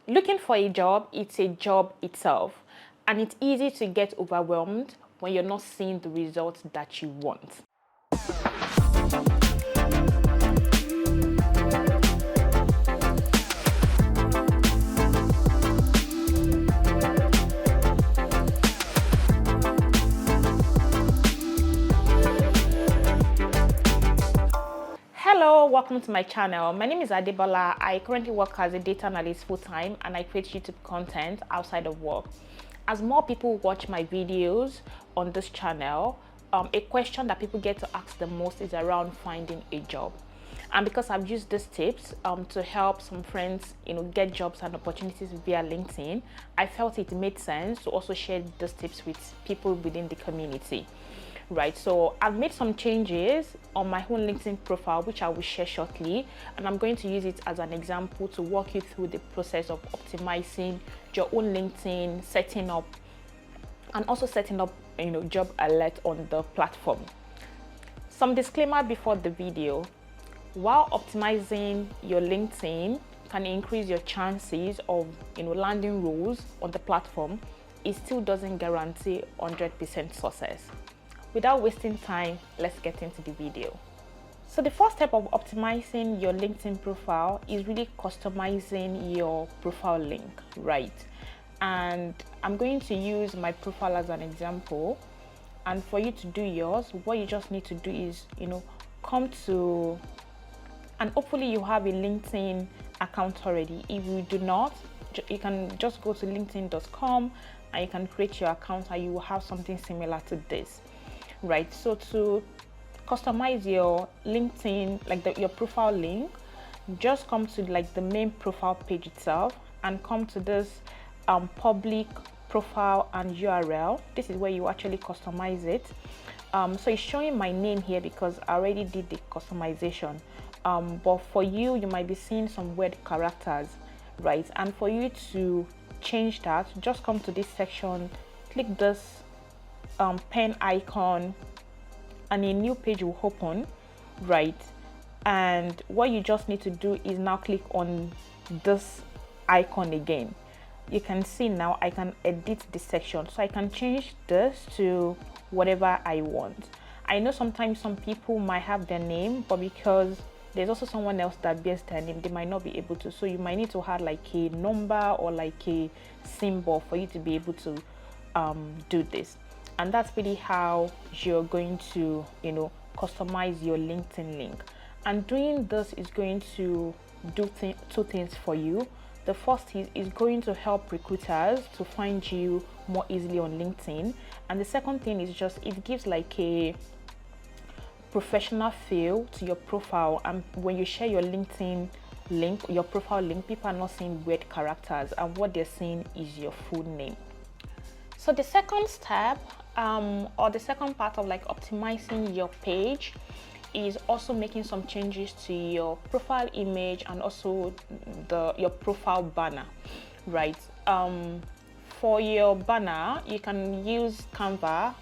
Looking for a job, it's a job itself, and it's easy to get overwhelmed when you're not seeing the results that you want. Hello, welcome to my channel. My name is Adebola. I currently work as a data analyst full-time and I create YouTube content outside of work. As more people watch my videos on this channel, a question that people get to ask the most is around finding a job. And because I've used these tips to help some friends, get jobs and opportunities via LinkedIn, I felt it made sense to also share these tips with people within the community. Right, so I've made some changes on my own LinkedIn profile, which I will share shortly, and I'm going to use it as an example to walk you through the process of optimizing your own LinkedIn, setting up job alert on the platform. Some disclaimer before the video: while optimizing your LinkedIn can increase your chances of landing roles on the platform, it still doesn't guarantee 100% success. Without wasting time, let's get into the video. So the first step of optimizing your LinkedIn profile is really customizing your profile link, right? And I'm going to use my profile as an example. And for you to do yours, what you just need to do is, come to, and hopefully you have a LinkedIn account already. If you do not, you can just go to linkedin.com and you can create your account and you will have something similar to this. Right, so to customize your LinkedIn, your profile link, just come to the main profile page itself and come to this public profile and URL. This is where you actually customize it. So it's showing my name here because I already did the customization. But for you might be seeing some weird characters, right? And for you to change that, just come to this section, click this pen icon, and a new page will open, right? And what you just need to do is now click on this icon again. You can see now I can edit this section, so I can change this to whatever I want. I know sometimes some people might have their name, but because there's also someone else that bears their name, they might not be able to, so you might need to have a number or a symbol for you to be able to do this. And that's really how you're going to customize your LinkedIn link. And doing this is going to do two things for you. The first is going to help recruiters to find you more easily on LinkedIn, and the second thing is just it gives a professional feel to your profile. And when you share your LinkedIn link, your profile link, people are not seeing weird characters, and what they're seeing is your full name. So the second step or the second part of optimizing your page is also making some changes to your profile image and also your profile banner, right? For your banner, you can use Canva.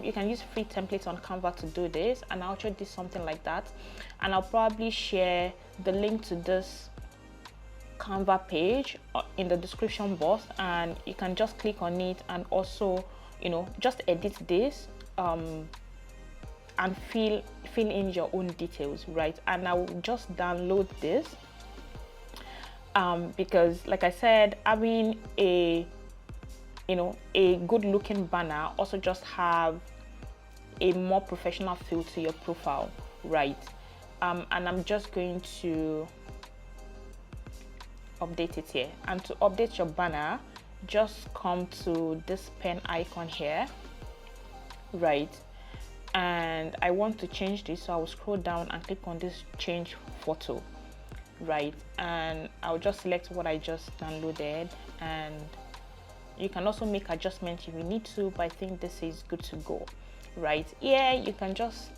You can use free templates on Canva to do this, and I'll show you something like that, and I'll probably share the link to this Canva page in the description box, and you can just click on it and also just edit this and fill in your own details, right? And I will just download this because like I said, having a good looking banner also just have a more professional feel to your profile, right? And I'm just going to update it here. And to update your banner, just come to this pen icon here, right? And I want to change this, so I will scroll down and click on this change photo, right? And I'll just select what I just downloaded, and you can also make adjustments if you need to, but I think this is good to go, right? Yeah, you can just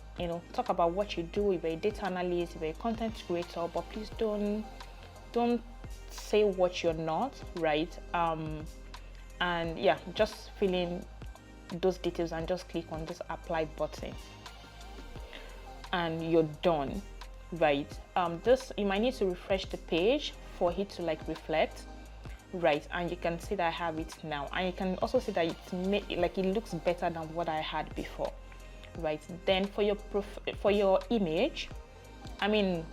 talk about what you do if you're a data analyst, if you're a content creator, but please don't say what you're not, right? And yeah, just fill in those details and just click on this apply button and you're done, right? This, you might need to refresh the page for it to reflect, right? And you can see that I have it now, and you can also see that it looks better than what I had before, right? Then for your image, I mean,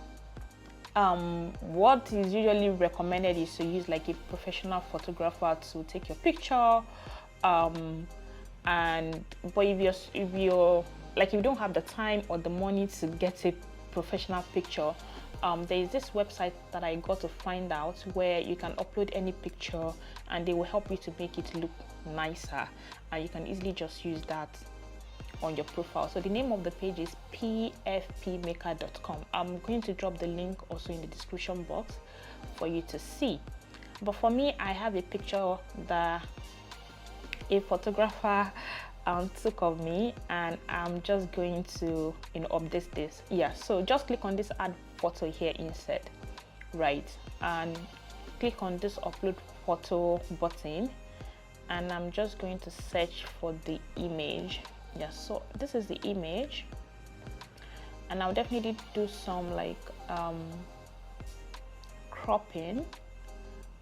what is usually recommended is to use like a professional photographer to take your picture, but if you don't have the time or the money to get a professional picture, there is this website that I got to find out where you can upload any picture and they will help you to make it look nicer, and you can easily just use that on your profile. So the name of the page is pfpmaker.com. I'm going to drop the link also in the description box for you to see. But for me, I have a picture that a photographer took of me, and I'm just going to update this. Yeah, so just click on this add photo here instead, right? And click on this upload photo button, and I'm just going to search for the image. Yeah, so this is the image, and I'll definitely do some like cropping,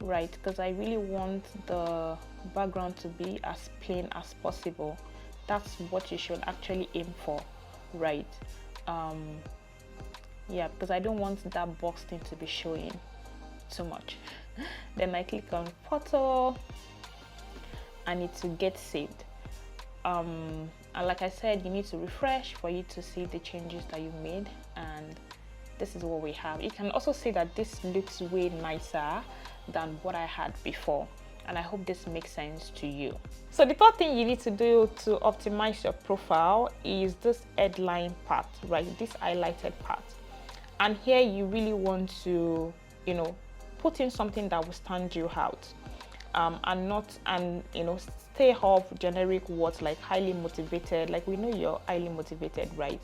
right? Because I really want the background to be as plain as possible. That's what you should actually aim for, right? Yeah, because I don't want that box thing to be showing too much. Then I click on photo and it will get saved. And like I said, you need to refresh for you to see the changes that you made, and this is what we have. You can also see that this looks way nicer than what I had before, and I hope this makes sense to you. So the third thing you need to do to optimize your profile is this headline part, right? This highlighted part. And here you really want to put in something that will stand you out, and stay off generic words like highly motivated. Like, we know you're highly motivated, right?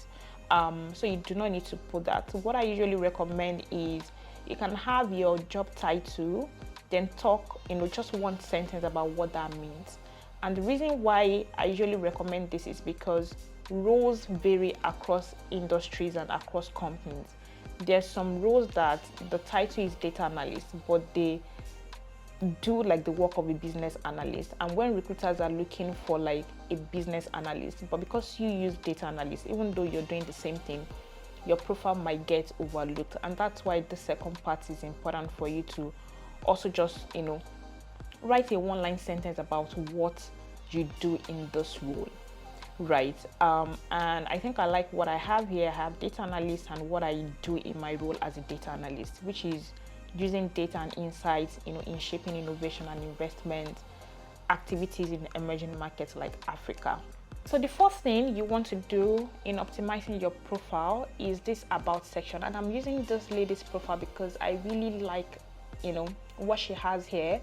So you do not need to put that. So what I usually recommend is you can have your job title, then talk just one sentence about what that means. And the reason why I usually recommend this is because roles vary across industries and across companies. There's some roles that the title is data analyst, but they do like the work of a business analyst, and when recruiters are looking for like a business analyst, but because you use data analyst, even though you're doing the same thing, your profile might get overlooked. And that's why the second part is important for you to also just write a one-line sentence about what you do in this role, right? And I think I like what I have here. I have data analyst and what I do in my role as a data analyst, which is using data and insights in shaping innovation and investment activities in emerging markets like Africa. So the fourth thing you want to do in optimizing your profile is this about section, and I'm using this lady's profile because I really like what she has here,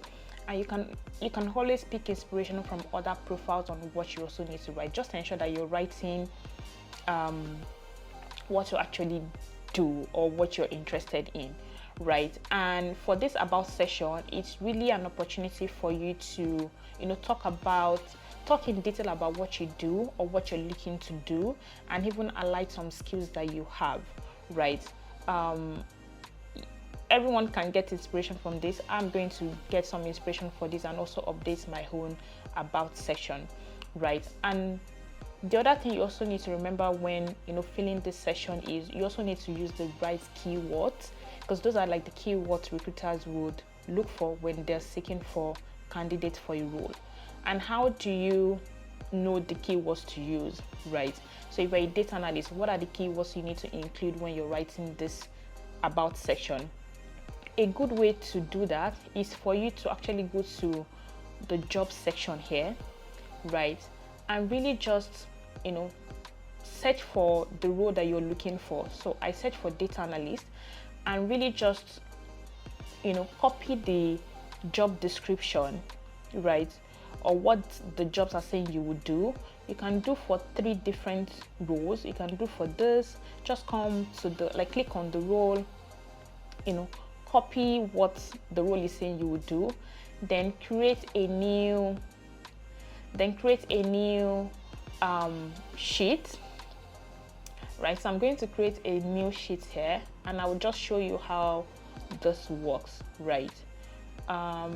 and you can always pick inspiration from other profiles on what you also need to write. Just ensure that you're writing what you actually do or what you're interested in, right? And for this about session, it's really an opportunity for you to talk in detail about what you do or what you're looking to do, and even highlight some skills that you have, right? Everyone can get inspiration from this. I'm going to get some inspiration for this and also update my own about section, right? And the other thing you also need to remember when filling this session is you also need to use the right keywords, because those are like the keywords recruiters would look for when they're seeking for candidates for a role. And how do you know the keywords to use, right? So if you're a data analyst, what are the keywords you need to include when you're writing this about section? A good way to do that is for you to actually go to the job section here, right? And really just search for the role that you're looking for. So I search for data analyst, and really just copy the job description, right? Or what the jobs are saying you would do. You can do for 3 different roles. You can do for this, just come to click on the role, copy what the role is saying you would do, then create a new sheet, right? So I'm going to create a new sheet here, and I will just show you how this works, right? Yeah,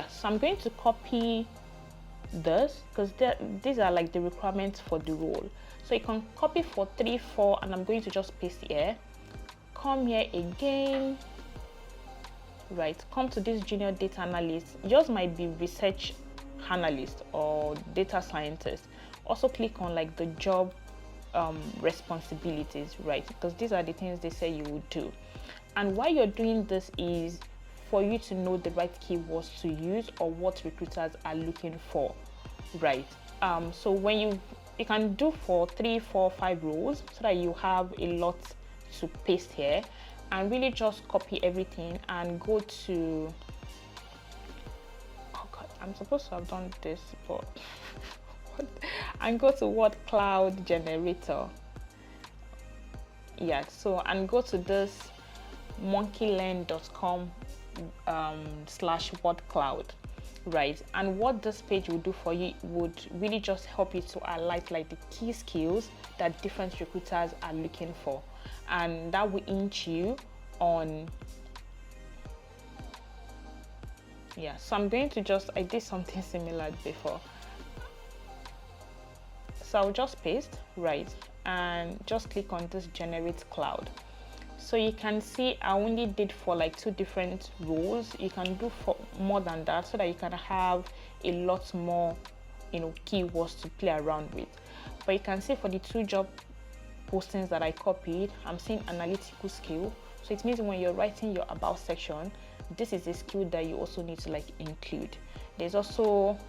so I'm going to copy this because these are like the requirements for the role. So you can copy for 3, 4, and I'm going to just paste here. Come here again, right? Come to this junior data analyst. Yours might be research analyst or data scientist. Also click on like the job responsibilities, right? Because these are the things they say you would do. And why you're doing this is for you to know the right keywords to use or what recruiters are looking for, right? So when you can do for 3, 4, 5 rows so that you have a lot to paste here, and really just copy everything and go to, oh god, I'm supposed to have done this, but and go to word cloud generator. Yeah, so and go to this monkeylearn.com /word cloud, right? And what this page will do for you would really just help you to highlight like the key skills that different recruiters are looking for, and that will inch you on. Yeah, so I'm going to just, I did something similar before, so I'll just paste, right, and just click on this generate cloud. So you can see I only did for like 2 different roles. You can do for more than that so that you can have a lot more, you know, keywords to play around with. But you can see for the 2 job postings that I copied, I'm seeing analytical skill. So it means when you're writing your about section, this is a skill that you also need to like include. There's also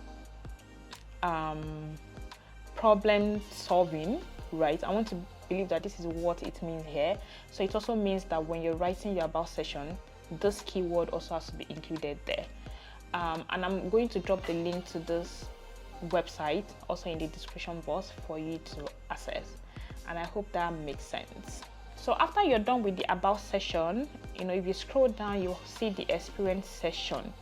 problem solving, right? I want to believe that this is what it means here. So it also means that when you're writing your about section, this keyword also has to be included there. And I'm going to drop the link to this website also in the description box for you to access, and I hope that makes sense. So after you're done with the about section, you know, if you scroll down, you'll see the experience section,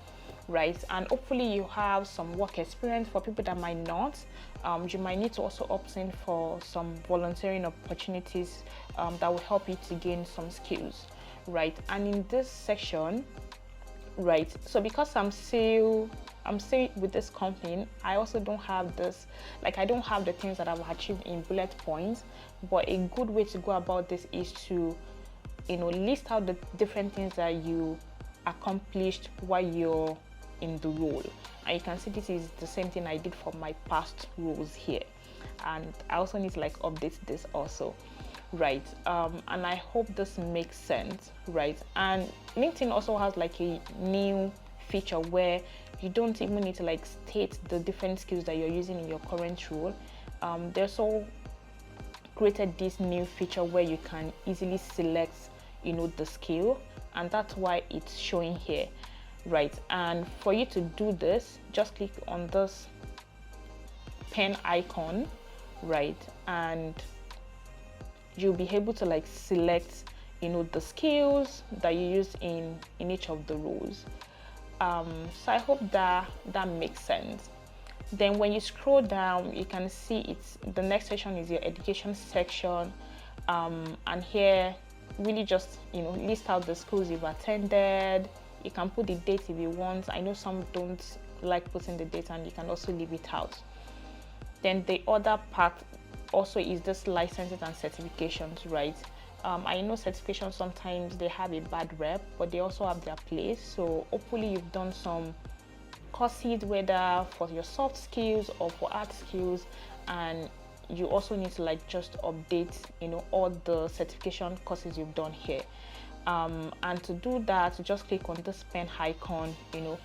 right? And hopefully you have some work experience. For people that might not, you might need to also opt in for some volunteering opportunities that will help you to gain some skills, right? And in this section, right, so because I'm still with this company, I also don't have this, like I don't have the things that I've achieved in bullet points. But a good way to go about this is to, you know, list out the different things that you accomplished while you're in the role. And you can see this is the same thing I did for my past roles here, and I also need to like update this also, right? And I hope this makes sense, right? And LinkedIn also has like a new feature where you don't even need to like state the different skills that you're using in your current role. They also created this new feature where you can easily select, you know, the skill, and that's why it's showing here, right? And for you to do this, just click on this pen icon, right, and you'll be able to like select, you know, the skills that you use in each of the roles. So I hope that makes sense. Then when you scroll down, you can see it's the next section is your education section, and here really just, you know, list out the schools you've attended. You can put the date if you want. I know some don't like putting the date, and you can also leave it out. Then the other part also is this licenses and certifications, right? I know certifications sometimes they have a bad rep, but they also have their place. So hopefully you've done some courses, whether for your soft skills or for hard skills, and you also need to like just update, you know, all the certification courses you've done here. And to do that, just click on this pen icon, you know,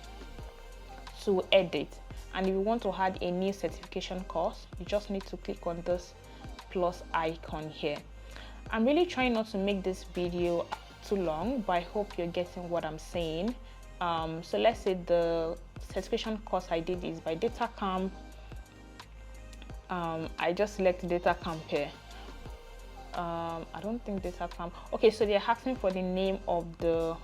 to edit. And if you want to add a new certification course, you just need to click on this plus icon here. I'm really trying not to make this video too long, but I hope you're getting what I'm saying. So let's say the certification course I did is by DataCamp. I just select DataCamp here. I don't think DataCamp. Okay, so they're asking for the name of the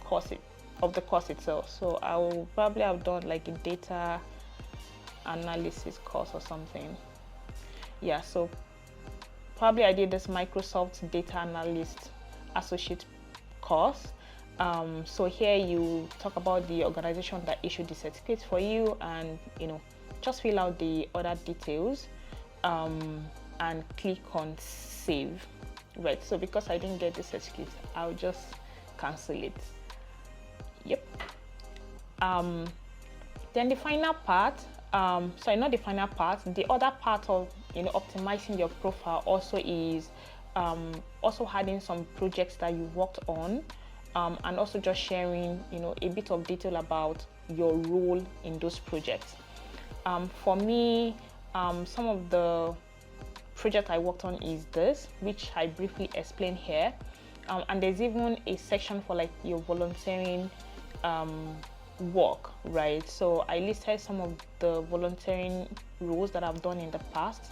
course itself. So I will probably have done like a data analysis course or something. Yeah, so probably I did this Microsoft Data Analyst Associate course, So here you talk about the organization that issued the certificate for you, and just fill out the other details and click on save. Right, so because I didn't get the certificate, I'll just cancel it. Yep. Then the final part, sorry, not the final part, the other part of optimizing your profile also is also adding some projects that you worked on, and also just sharing a bit of detail about your role in those projects. For me, some of the project I worked on is this, which I briefly explain here, and there's even a section for like your volunteering work, right? So I listed some of the volunteering roles that I've done in the past.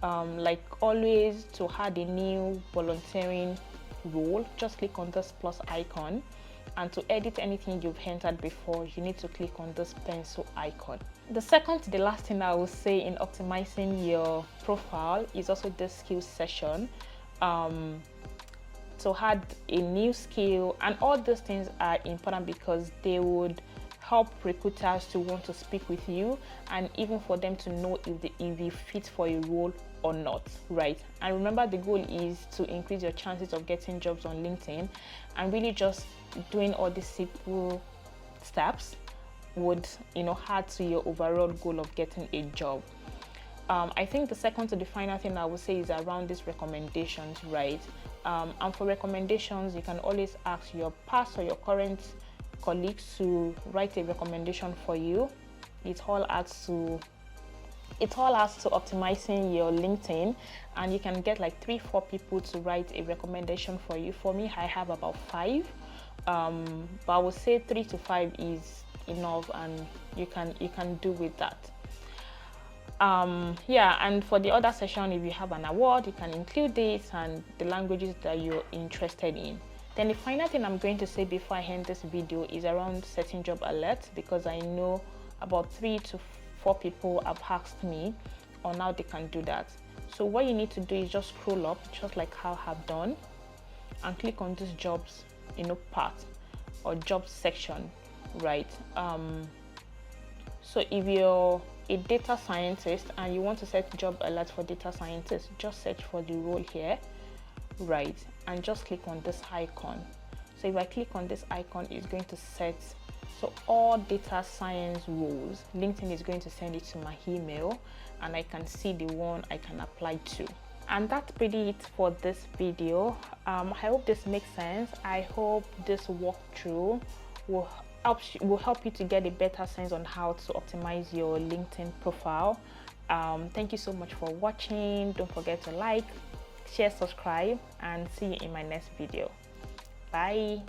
Like always, to add a new volunteering role, just click on this plus icon, and to edit anything you've entered before, you need to click on this pencil icon. The second to the last thing I will say in optimizing your profile is also this skills session. To add a new skill, and all these things are important because they would help recruiters to want to speak with you, and even for them to know if you fit for a role or not, right? And remember, the goal is to increase your chances of getting jobs on LinkedIn, and really just doing all these simple steps would add to your overall goal of getting a job. I think the second to the final thing I would say is around these recommendations, right? And for recommendations, you can always ask your past or your current colleagues to write a recommendation for you. It all adds to optimizing your LinkedIn, and you can get like 3-4 people to write a recommendation for you. For me, I have about 5, but I would say 3 to 5 is enough, and you can do with that. Yeah, and for the other session, if you have an award, you can include it and the languages that you're interested in. Then the final thing I'm going to say before I end this video is around setting job alerts, because I know about 3 to 4 people have asked me on how they can do that. So what you need to do is just scroll up, just like how I've done, and click on this jobs part or jobs section, right? So if you're a data scientist and you want to set job alerts for data scientists, just search for the role here, right? And just click on this icon. So if I click on this icon, it's going to set, so all data science roles, LinkedIn is going to send it to my email, and I can see the one I can apply to. And that's pretty it for this video. I hope this makes sense. I hope this walkthrough will help you to get a better sense on how to optimize your LinkedIn profile. Thank you so much for watching. Don't forget to like, share, subscribe, and see you in my next video. Bye.